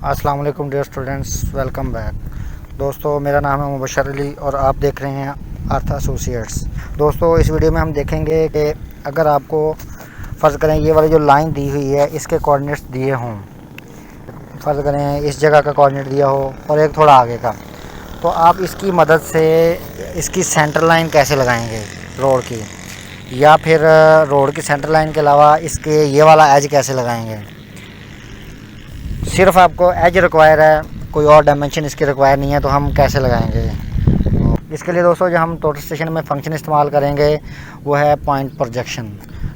अस्सलाम वालेकुम dear students, welcome back. दोस्तों, मेरा नाम है मुबशर अली और आप देख रहे हैं अर्थ एसोसिएट्स। दोस्तों, इस वीडियो में हम देखेंगे कि अगर आपको फ़र्ज़ करें ये वाली जो लाइन दी हुई है इसके कोऑर्डिनेट्स दिए हों, फ़र्ज़ करें इस जगह का कोऑर्डिनेट दिया हो और एक थोड़ा आगे का, तो आप इसकी मदद से इसकी सेंटर लाइन कैसे लगाएंगे रोड की, या फिर रोड की सेंटर लाइन के अलावा इसके ये वाला एज कैसे लगाएंगे। सिर्फ आपको एज रिक्वायर है, कोई और डायमेंशन इसकी रिक्वायर नहीं है, तो हम कैसे लगाएंगे। इसके लिए दोस्तों जो हम टोटल स्टेशन में फ़ंक्शन इस्तेमाल करेंगे वो है पॉइंट प्रोजेक्शन।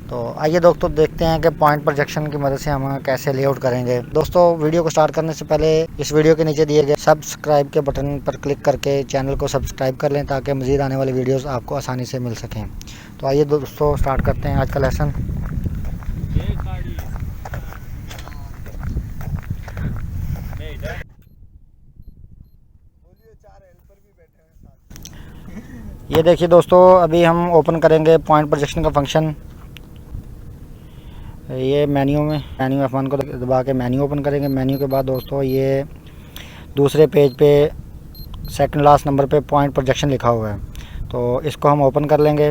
तो आइए दोस्तों देखते हैं कि पॉइंट प्रोजेक्शन की मदद से हम कैसे लेआउट करेंगे। दोस्तों, वीडियो को स्टार्ट करने से पहले इस वीडियो के नीचे दिए गए सब्सक्राइब के बटन पर क्लिक करके चैनल को सब्सक्राइब कर लें ताकि मज़ीद आने वाली वीडियोस आपको आसानी से मिल सकें। तो आइए दोस्तों स्टार्ट करते हैं आज का लेसन। ये देखिए दोस्तों, अभी हम ओपन करेंगे पॉइंट प्रोजेक्शन का फंक्शन। ये मेन्यू F1 को दबा के मेन्यू ओपन करेंगे। मेन्यू के बाद दोस्तों ये दूसरे पेज पे सेकंड लास्ट नंबर पे पॉइंट प्रोजेक्शन लिखा हुआ है, तो इसको हम ओपन कर लेंगे।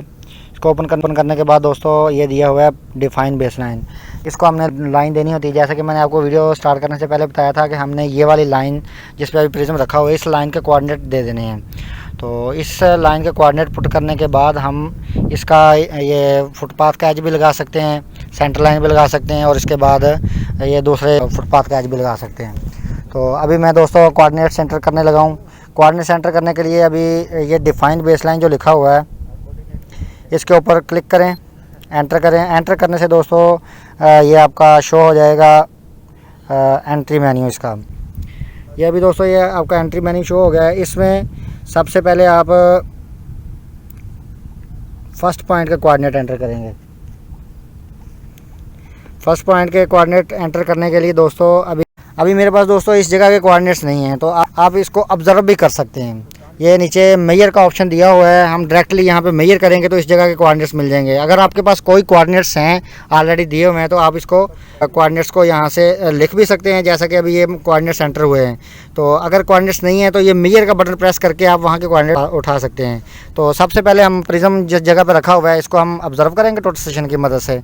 इसको ओपन करने के बाद दोस्तों ये दिया हुआ है डिफ़ाइन बेस लाइन। इसको हमने लाइन देनी होती है, जैसा कि मैंने आपको वीडियो स्टार्ट करने से पहले बताया था कि हमने ये वाली लाइन जिस पर अभी प्रिज्म रखा हुआ है इस लाइन के कोऑर्डिनेट दे देने हैं। तो इस लाइन के कोऑर्डिनेट पुट करने के बाद हम इसका ये फुटपाथ का एज भी लगा सकते हैं, सेंटर लाइन भी लगा सकते हैं और इसके बाद ये दूसरे फुटपाथ का एज भी लगा सकते हैं। तो अभी मैं दोस्तों कोऑर्डिनेट सेंटर करने लगा हूँ। कोऑर्डिनेट सेंटर करने के लिए अभी ये डिफ़ाइन बेस लाइन जो लिखा हुआ है इसके ऊपर क्लिक करें, एंटर करें। एंटर करने से दोस्तों ये आपका शो हो जाएगा एंट्री मेन्यू इसका। ये अभी दोस्तों ये आपका एंट्री मेन्यू शो हो गया है। इसमें सबसे पहले आप फर्स्ट पॉइंट का कोऑर्डिनेट एंटर करेंगे। फर्स्ट पॉइंट के कोऑर्डिनेट एंटर करने के लिए दोस्तों अभी मेरे पास दोस्तों इस जगह के कोऑर्डिनेट्स नहीं हैं, तो आप इसको ऑब्ज़र्व भी कर सकते हैं। ये नीचे मेजर का ऑप्शन दिया हुआ है, हम डायरेक्टली यहाँ पे मेजर करेंगे तो इस जगह के कोऑर्डिनेट्स मिल जाएंगे। अगर आपके पास कोई कोऑर्डिनेट्स हैं ऑलरेडी दिए हुए हैं तो आप इसको कोऑर्डिनेट्स को यहाँ से लिख भी सकते हैं, जैसा कि अभी ये कोऑर्डिनेट सेंटर हुए हैं। तो अगर कोऑर्डिनेट्स नहीं है तो ये मेजर का बटन प्रेस करके आप वहाँ के कोऑर्डिनेट उठा सकते हैं। तो सबसे पहले हम प्रिज्म जिस जगह पर रखा हुआ है इसको हम ऑब्ज़र्व करेंगे टोटल स्टेशन की मदद से।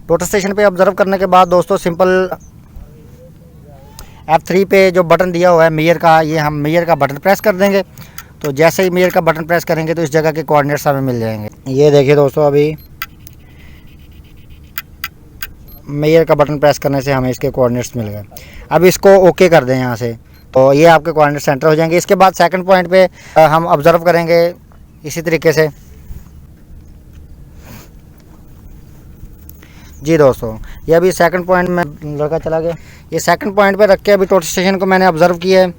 टोटल स्टेशन पे ऑब्ज़र्व करने के बाद दोस्तों सिंपल F3 पे जो बटन दिया हुआ है मेजर का, ये हम मेजर का बटन प्रेस कर देंगे। तो जैसे ही मेजर का बटन प्रेस करेंगे तो इस जगह के कोऑर्डिनेट्स हमें मिल जाएंगे। ये देखिए दोस्तों, अभी मेजर का बटन प्रेस करने से हमें इसके कोऑर्डिनेट्स मिल गए। अब इसको ओके कर दें यहाँ से, तो ये आपके कोऑर्डिनेट सेंटर हो जाएंगे। इसके बाद सेकंड पॉइंट पे हम ऑब्ज़र्व करेंगे इसी तरीके से। जी दोस्तों, ये अभी सेकंड पॉइंट में लड़का चला गया। ये सेकंड पॉइंट पे रख के अभी टोटल स्टेशन को मैंने ऑब्ज़र्व किया है।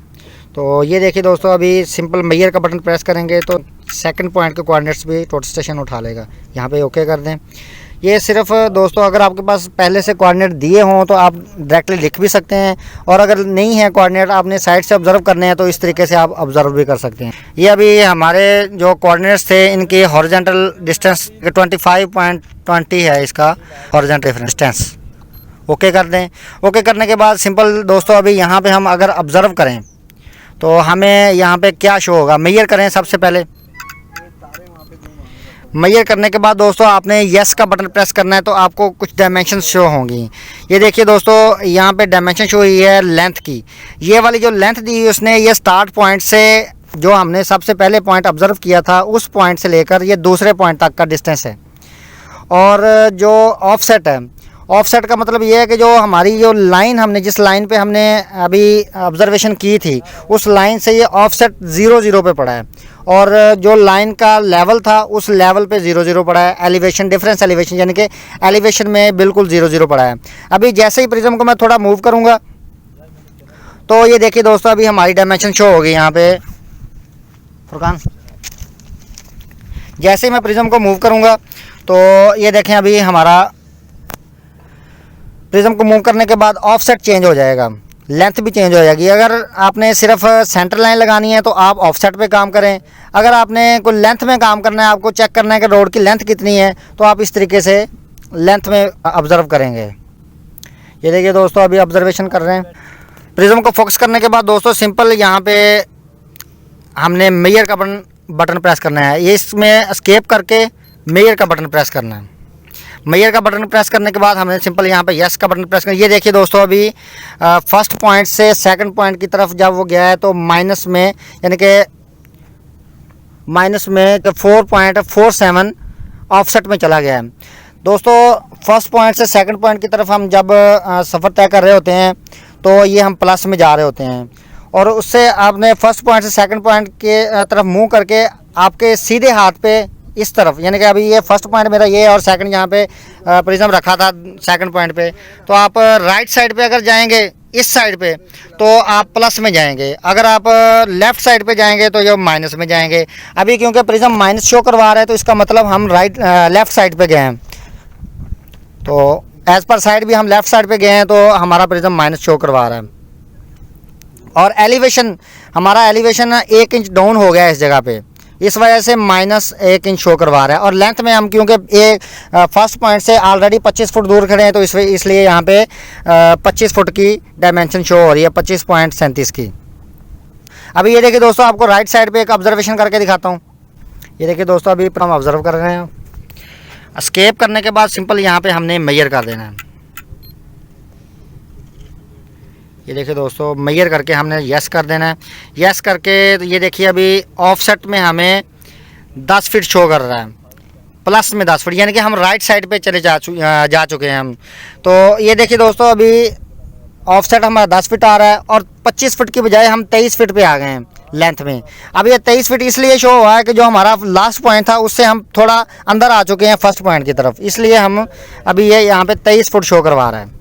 तो ये देखिए दोस्तों, अभी सिंपल मेजर का बटन प्रेस करेंगे तो सेकंड पॉइंट के कोऑर्डिनेट्स भी टोटल स्टेशन उठा लेगा। यहाँ पे ओके कर दें। ये सिर्फ दोस्तों अगर आपके पास पहले से कोऑर्डिनेट दिए हों तो आप डायरेक्टली लिख भी सकते हैं, और अगर नहीं है कोऑर्डिनेट आपने साइड से ऑब्ज़र्व करने हैं तो इस तरीके से आप ऑब्ज़र्व भी कर सकते हैं। ये अभी हमारे जो कोऑर्डिनेट्स थे इनकी हॉरिजॉन्टल डिस्टेंस 25.20 है इसका हॉरिजॉन्टल रेफरेंस डिस्टेंस। ओके कर दें। ओके करने के बाद सिंपल दोस्तों अभी यहाँ पे हम अगर ऑब्ज़र्व करें तो हमें यहाँ पे क्या शो होगा। मेजर करें सबसे पहले। मेजर करने के बाद दोस्तों आपने यस का बटन प्रेस करना है तो आपको कुछ डायमेंशन शो होंगी। ये देखिए दोस्तों, यहाँ पे डायमेंशन शो हुई है लेंथ की। ये वाली जो लेंथ दी है उसने ये स्टार्ट पॉइंट से जो हमने सबसे पहले पॉइंट ऑब्ज़र्व किया था उस पॉइंट से लेकर ये दूसरे पॉइंट तक का डिस्टेंस है। और जो ऑफसेट है, ऑफसेट का मतलब ये है कि जो हमारी जो लाइन हमने जिस लाइन पे हमने अभी ऑब्ज़र्वेशन की थी उस लाइन से ये ऑफसेट 0 पे पड़ा है, और जो लाइन का लेवल था उस लेवल पे 0 पड़ा है। एलिवेशन डिफरेंस एलिवेशन यानी कि एलिवेशन में बिल्कुल 0 पड़ा है। अभी जैसे ही प्रिज्म को मैं थोड़ा मूव करूँगा तो ये देखिए दोस्तों, अभी हमारी डायमेंशन शो होगी यहाँ पे। फुरकान, जैसे ही मैं प्रिज्म को मूव करूँगा तो ये देखें अभी हमारा प्रिज्म को मूव करने के बाद ऑफसेट चेंज हो जाएगा, लेंथ भी चेंज हो जाएगी। अगर आपने सिर्फ सेंटर लाइन लगानी है तो आप ऑफसेट पे काम करें। अगर आपने कोई लेंथ में काम करना है, आपको चेक करना है कि रोड की लेंथ कितनी है, तो आप इस तरीके से लेंथ में ऑब्ज़र्व करेंगे। ये देखिए दोस्तों, अभी ऑब्जर्वेशन कर रहे हैं। प्रिज्म को फोकस करने के बाद दोस्तों सिंपल यहाँ पे हमने मेजर का बटन प्रेस करना है। ये इसमें एस्केप करके मेजर का बटन प्रेस करना है। मेजर का बटन प्रेस करने के बाद हमने सिंपल यहाँ पे यस का बटन प्रेस करना है। ये देखिए दोस्तों, अभी फर्स्ट पॉइंट से सेकंड पॉइंट की तरफ जब वो गया है तो माइनस में, यानी कि माइनस में 4.47 ऑफसेट में चला गया है। दोस्तों फर्स्ट पॉइंट से सेकंड पॉइंट की तरफ हम जब सफ़र तय कर रहे होते हैं तो ये हम प्लस में जा रहे होते हैं, और उससे आपने फर्स्ट पॉइंट से सेकंड पॉइंट के तरफ मूव करके आपके सीधे हाथ पे इस तरफ, यानी कि अभी ये फर्स्ट पॉइंट मेरा ये और सेकंड यहाँ पे प्रिज्म रखा था सेकंड पॉइंट पे, तो आप राइट साइड पे अगर जाएंगे इस साइड पे तो आप प्लस में जाएंगे, अगर आप लेफ़्ट साइड पे जाएंगे तो ये माइनस में जाएंगे। अभी क्योंकि प्रिज्म माइनस शो करवा रहा है तो इसका मतलब हम लेफ़्ट साइड पे गए हैं, तो एज़ पर साइड भी हम लेफ़्ट साइड पे गए हैं तो हमारा प्रिज्म माइनस शो करवा रहा है। और एलिवेशन, हमारा एलिवेशन 1 इंच डाउन हो गया है इस जगह पे, इस वजह से -1 इंच शो करवा रहा है। और लेंथ में हम क्योंकि एक फर्स्ट पॉइंट से ऑलरेडी 25 फुट दूर खड़े हैं तो इसलिए यहाँ पे 25 फुट की डायमेंशन शो हो रही है, 25.37 की। अभी ये देखिए दोस्तों, आपको राइट साइड पे एक ऑब्जर्वेशन करके दिखाता हूँ। ये देखिए दोस्तों, अभी हम ऑब्जर्व कर रहे हैं। एस्केप करने के बाद सिंपल यहाँ पे हमने मेजर कर देना है। ये देखिए दोस्तों, मेजर करके हमने यस कर देना है। यस करके ये देखिए अभी ऑफसेट में हमें 10 फीट शो कर रहा है, प्लस में 10 फीट, यानी कि हम राइट साइड पे चले जा चुके हैं हम। तो ये देखिए दोस्तों, अभी ऑफसेट हमारा 10 फीट आ रहा है और 25 फीट की बजाय हम 23 फीट पे आ गए हैं लेंथ में। अब ये 23 फीट इसलिए शो हुआ है कि जो हमारा लास्ट पॉइंट था उससे हम थोड़ा अंदर आ चुके हैं फर्स्ट पॉइंट की तरफ, इसलिए हम अभी ये यहाँ पे 23 फुट शो करवा रहा है।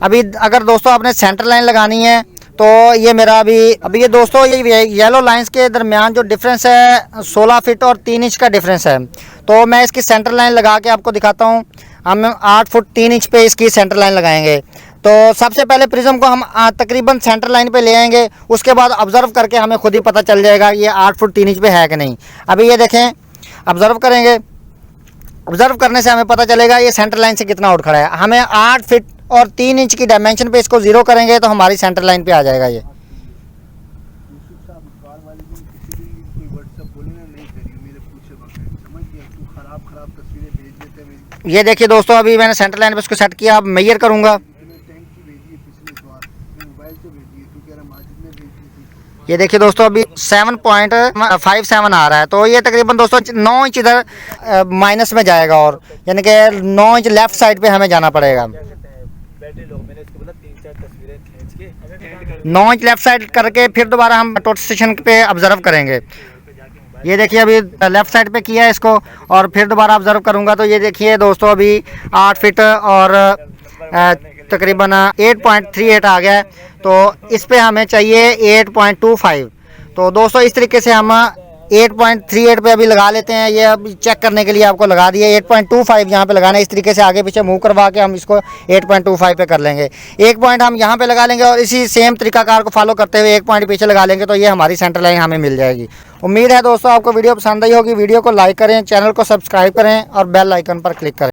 अभी अगर दोस्तों आपने सेंटर लाइन लगानी है तो ये मेरा अभी ये दोस्तों, ये येलो लाइंस के दरमियान जो डिफरेंस है 16 फीट और 3 इंच का डिफरेंस है। तो मैं इसकी सेंटर लाइन लगा के आपको दिखाता हूँ। हम 8 फुट 3 इंच पे इसकी सेंटर लाइन लगाएंगे। तो सबसे पहले प्रिज्म को हम तकरीबन सेंटर लाइन पे ले आएंगे, उसके बाद ऑब्ज़र्व करके हमें खुद ही पता चल जाएगा ये 8 फुट 3 इंच पे है कि नहीं। अभी ये देखें, ऑब्ज़र्व करेंगे, ऑब्ज़र्व करने से हमें पता चलेगा ये सेंटर लाइन से कितना आउट खड़ा है। हमें 8 फीट और 3 इंच की डायमेंशन पे इसको 0 करेंगे तो हमारी सेंटर लाइन पे आ जाएगा। ये देखिए दोस्तों, अभी मैंने सेंटर लाइन पे इसको सेट किया। अब मेजर करूंगा। ये देखिए दोस्तों, अभी 7.57 आ रहा है, तो ये तकरीबन दोस्तों 9 इंच इधर माइनस में जाएगा, और यानी कि 9 इंच लेफ्ट साइड पे हमें जाना पड़ेगा। 9 इंच लेफ्ट साइड करके फिर दोबारा हम टोटल स्टेशन पे ऑब्जर्व करेंगे। ये देखिए अभी लेफ़्ट साइड पे किया है इसको, और फिर दोबारा ऑब्जर्व करूंगा तो ये देखिए दोस्तों, अभी 8 फीट और तकरीबन 8.38 आ गया है। तो इस पे हमें चाहिए 8.25। तो दोस्तों इस तरीके से हम 8.38 पे अभी लगा लेते हैं। ये अभी चेक करने के लिए आपको लगा दिया। 8.25 यहाँ पे लगाना है। इस तरीके से आगे पीछे मूव करवा के हम इसको 8.25 पे कर लेंगे। एक पॉइंट हम यहाँ पे लगा लेंगे और इसी सेम तरीकाकार को फॉलो करते हुए एक पॉइंट पीछे लगा लेंगे, तो ये हमारी सेंटर लाइन हमें मिल जाएगी। उम्मीद है दोस्तों आपको वीडियो पसंद आई होगी। वीडियो को लाइक करें, चैनल को सब्सक्राइब करें और बेल आइकन पर क्लिक करें।